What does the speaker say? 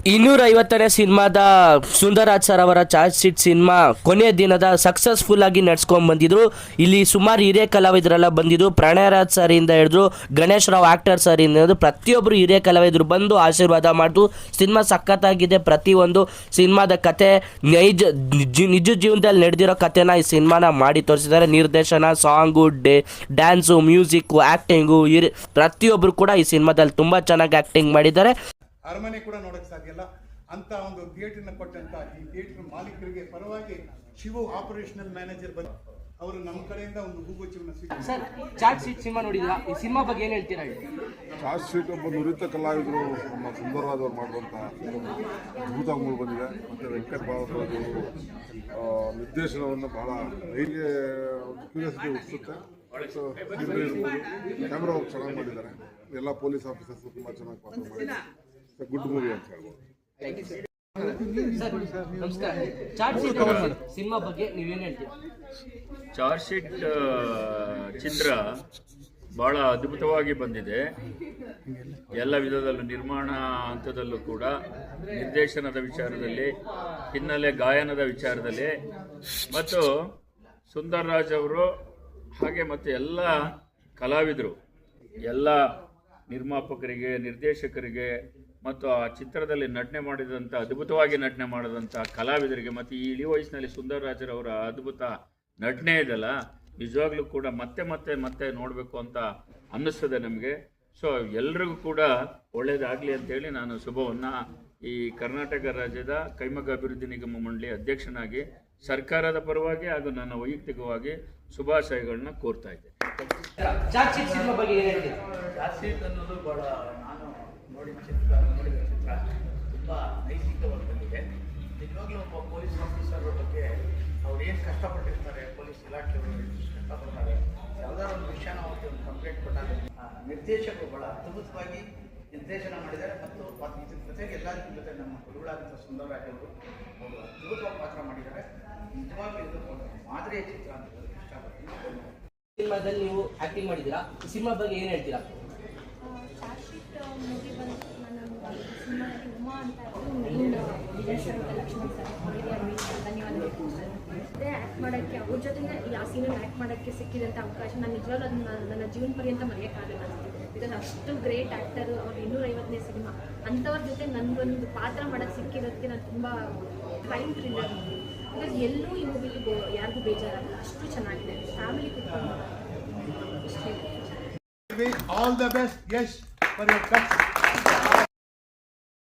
250ನೇ ಸಿನಿಮಾದ ಸುಂದರರಾಜ್ ಸರ್ ಅವರ charge sheet cinema ಕೊನೆಯ ದಿನದ ಸಕ್ಸಸ್ಫುಲ್ ಆಗಿ ನಡ್ಸ್ಕೊಂಡು ಬಂದಿದ್ರು. ಇಲ್ಲಿ ಸುಮಾರು ಹಿರಿಯ ಕಲಾವಿದರೆಲ್ಲ ಬಂದಿದ್ರು. ಪ್ರಣಯರಾಜ್ ಸರ್ ಇಂದ ಹಿಡಿದ್ರು ಗಣೇಶ್ ರಾವ್ ಆಕ್ಟರ್ ಸರ್ ಇಂದ ಹಿಡಿದು ಪ್ರತಿಯೊಬ್ಬರು ಹಿರಿಯ ಕಲಾವಿದರು ಬಂದು ಆಶೀರ್ವಾದ ಮಾಡಿದ್ರು. ಸಿನಿಮಾ ಸಖತ್ತಾಗಿದೆ. ಪ್ರತಿಯೊಂದು ಸಿನಿಮಾದ ಕತೆ ನಿಜ ಜೀವನದಲ್ಲಿ ನಡೆದಿರೋ ಕತೆನ ಈ ಸಿನಿಮಾನ ಮಾಡಿ ತೋರಿಸಿದ್ದಾರೆ. ನಿರ್ದೇಶನ, ಸಾಂಗು, ಡ್ಯಾನ್ಸು, ಮ್ಯೂಸಿಕ್ಕು, ಆ್ಯಕ್ಟಿಂಗು ಪ್ರತಿಯೊಬ್ಬರು ಕೂಡ ಈ ಸಿನಿಮಾದಲ್ಲಿ ತುಂಬ ಚೆನ್ನಾಗಿ ಆ್ಯಕ್ಟಿಂಗ್ ಮಾಡಿದ್ದಾರೆ. ಅರಮನೆ ಕೂಡ ನೋಡಕ್ಕೆ ಸಾಧ್ಯ ಇಲ್ಲ ಅಂತ ಒಂದು ಥಿಯೇಟರ್ನ ಕೊಟ್ಟಂತ ಈ ಥಿಯೇಟರ್ ಮಾಲೀಕರಿಗೆ ಪರವಾಗಿ ಶಿವು ಆಪರೇಷನಲ್ ಮ್ಯಾನೇಜರ್ ಬಂದು ಅವರು ನಮ್ಮ ಕಡೆಯಿಂದ ಒಂದು ಹೂಗುಚ್ಛವನ್ನು ಸರ್, ಚಾರ್ಜ್ ಶೀಟ್ ಸಿನಿಮಾ ನೋಡಿದ್ರಾ? ಈ ಸಿನಿಮಾ ಬಗ್ಗೆ ಏನು ಹೇಳ್ತೀರಾ? ಚಾರ್ಜ್ ಶೀಟ್ ಒಬ್ಬ ನುರಿತ ಕಲಾವಿದರು ನಮ್ಮ ಸುಂದರರಾಜ್ ಅವರು ಮಾಡುವಂಥ ಅದ್ಭುತ ಮೂಡಿ ಬಂದಿದೆ. ಮತ್ತು ವೆಂಕಟ್ ಭಾರದ್ವಾಜ್ ನಿರ್ದೇಶನವನ್ನು ಬಹಳ ಹೇಗೆ ಒಂದು ಕ್ಯೂರಿಯಾಸಿಟಿ ಹುಟ್ಟಿಸುತ್ತೆ. ಕ್ಯಾಮ್ರಾ ವರ್ಕ್ ಚೆನ್ನಾಗಿ ಮಾಡಿದ್ದಾರೆ. ಎಲ್ಲ ಪೊಲೀಸ್ ಆಫೀಸರ್ಸ್ ತುಂಬ ಚೆನ್ನಾಗಿ ಪಾತ್ರ ಮಾಡಿದ್ದಾರೆ. ಗುಡ್ ಮೂವಿ ಅಂತ ಹೇಳ್ಬೋದು. ಸಿನಿಮಾ ಬಗ್ಗೆ ನೀವೇನು ಹೇಳ್ತೀರಾ? ಚಾರ್ಜ್ ಶೀಟ್ ಚಿತ್ರ ಬಹಳ ಅದ್ಭುತವಾಗಿ ಬಂದಿದೆ. ಎಲ್ಲ ವಿಧದಲ್ಲೂ ನಿರ್ಮಾಣ ಹಂತದಲ್ಲೂ ಕೂಡ ನಿರ್ದೇಶನದ ವಿಚಾರದಲ್ಲಿ, ಹಿನ್ನೆಲೆ ಗಾಯನದ ವಿಚಾರದಲ್ಲಿ ಮತ್ತು ಸುಂದರರಾಜ್ ಅವರು ಹಾಗೆ ಮತ್ತು ಎಲ್ಲ ಕಲಾವಿದರು, ಎಲ್ಲ ನಿರ್ಮಾಪಕರಿಗೆ, ನಿರ್ದೇಶಕರಿಗೆ ಮತ್ತು ಆ ಚಿತ್ರದಲ್ಲಿ ನಟನೆ ಮಾಡಿದಂಥ ಅದ್ಭುತವಾಗಿ ನಟನೆ ಮಾಡಿದಂಥ ಕಲಾವಿದರಿಗೆ ಮತ್ತು ಈ ಇಳಿ ವಯಸ್ಸಿನಲ್ಲಿ ಸುಂದರರಾಜರವರ ಅದ್ಭುತ ನಟನೆ ಇದೆಲ್ಲ ನಿಜವಾಗ್ಲೂ ಕೂಡ ಮತ್ತೆ ಮತ್ತೆ ಮತ್ತೆ ನೋಡಬೇಕು ಅಂತ ಅನ್ನಿಸ್ತದೆ ನಮಗೆ. ಸೊ ಎಲ್ರಿಗೂ ಕೂಡ ಒಳ್ಳೆಯದಾಗಲಿ ಅಂತೇಳಿ ನಾನು ಶುಭವನ್ನು ಈ ಕರ್ನಾಟಕ ರಾಜ್ಯದ ಕೈಮಗ್ಗ ಅಭಿವೃದ್ಧಿ ನಿಗಮ ಮಂಡಳಿ ಅಧ್ಯಕ್ಷನಾಗಿ ಸರ್ಕಾರದ ಪರವಾಗಿ ಹಾಗೂ ನನ್ನ ವೈಯಕ್ತಿಕವಾಗಿ ಶುಭಾಶಯಗಳನ್ನ ಕೋರ್ತಾ ಇದ್ದೆ. ಚಾರ್ಜ್ ಶೀಟ್ ಸಿನಿಮಾ ಬಗ್ಗೆ ಏನು ಹೇಳ್ತೀರಾ? ಚಾರ್ಜ್ ಶೀಟ್ ಅನ್ನೋದು ಭಾಳ ನಾನು ನೋಡಿದ ಚಿತ್ರ ತುಂಬ ನೈತಿಕವಾಗಿ ಬಂದಿದೆ. ನಿಜವಾಗ್ಲೂ ಒಬ್ಬ ಪೊಲೀಸ್ ಆಫೀಸರ್ ಬಗ್ಗೆ ಅವ್ರು ಏನು ಕಷ್ಟಪಟ್ಟಿರ್ತಾರೆ, ಪೊಲೀಸ್ ಇಲಾಖೆಯವರು ಕಷ್ಟಪಡ್ತಾರೆ, ಯಾವುದಾದ್ರು ಒಂದು ವಿಷಯನ ಅವ್ರಿಗೆ ಒಂದು ಕಂಪ್ಲೇಂಟ್ ಕೊಟ್ಟಾಗ ನಿರ್ದೇಶಕರು ಭಾಳ ಅದ್ಭುತವಾಗಿ ನಿರ್ದೇಶನ ಮಾಡಿದ್ದಾರೆ. ಮತ್ತು ಇದ್ರ ಜೊತೆಗೆ ಎಲ್ಲರಿಗೂ ಜೊತೆ ನಮ್ಮ ಗುರುಗಳಾದಂಥ ಸುಂದರರಾಜ್ ಅವರು ಅದ್ಭುತವಾಗಿ ಪಾತ್ರ ಮಾಡಿದ್ದಾರೆ. ನಿಜವಾಗ್ಲೂ ಇದು ಮಾದರಿಯ ಚಿತ್ರ ಅಂತ ಇಷ್ಟಪಡ್ತೀನಿ. ಸಿನಿಮಾದಲ್ಲಿ ನೀವು ಆಕ್ಟಿಂಗ್ ಮಾಡಿದ್ದೀರಾ, ಈ ಸಿನಿಮಾ ಬಗ್ಗೆ ಏನು ಹೇಳ್ತೀರಾ? ಚಾರ್ಜ್ ಶೀಟ್ ಮೂವಿ ಬಂದು ನಾನು ಸಿನಿಮಾದಲ್ಲಿ ಉಮಾ ಅಂತ ಮೇನ್ ವಿಜಯ್ ಸರ್ ಮತ್ತು ಲಕ್ಷ್ಮಣ್ ಸರ್ ಅವರಿಗೆ ಧನ್ಯವಾದಗಳು. ಅದೇ ಆ್ಯಕ್ಟ್ ಮಾಡೋಕ್ಕೆ ಅವ್ರ ಜೊತೆಗೆ ಆ ಸೀನಲ್ಲಿ ಆ್ಯಕ್ಟ್ ಮಾಡೋಕ್ಕೆ ಸಿಕ್ಕಿದಂಥ ಅವಕಾಶ ನಾನು ನಿಜವಾಗ್ಲೂ ಅದನ್ನ ನನ್ನ ಜೀವನ ಪರ್ಯಂತ ಮರೆಯೋಕ್ಕಾಗಲ್ಲ. ಬಿಕಾಸ್ ಅಷ್ಟು ಗ್ರೇಟ್ ಆ್ಯಕ್ಟರು. ಅವ್ರು 250ನೇ ಸಿನಿಮಾ ಅಂಥವ್ರ ಜೊತೆ ನನಗೊಂದು ಪಾತ್ರ ಮಾಡೋಕ್ಕೆ ಸಿಕ್ಕಿರೋದಕ್ಕೆ ನಾನು ತುಂಬ ಕ್ರೈಮ್ ಥ್ರಿಲ್ಲರ್ ಮೂವಿ. ಬಿಕಾಸ್ ಎಲ್ಲೂ ಈ ಮೂವಿಲಿ ಯಾರಿಗೂ ಬೇಜಾರಾಗಲ್ಲ, ಅಷ್ಟು ಚೆನ್ನಾಗಿದೆ. ಫ್ಯಾಮಿಲಿ ಕುತ್ಕೊಂಡು all the best Yash for your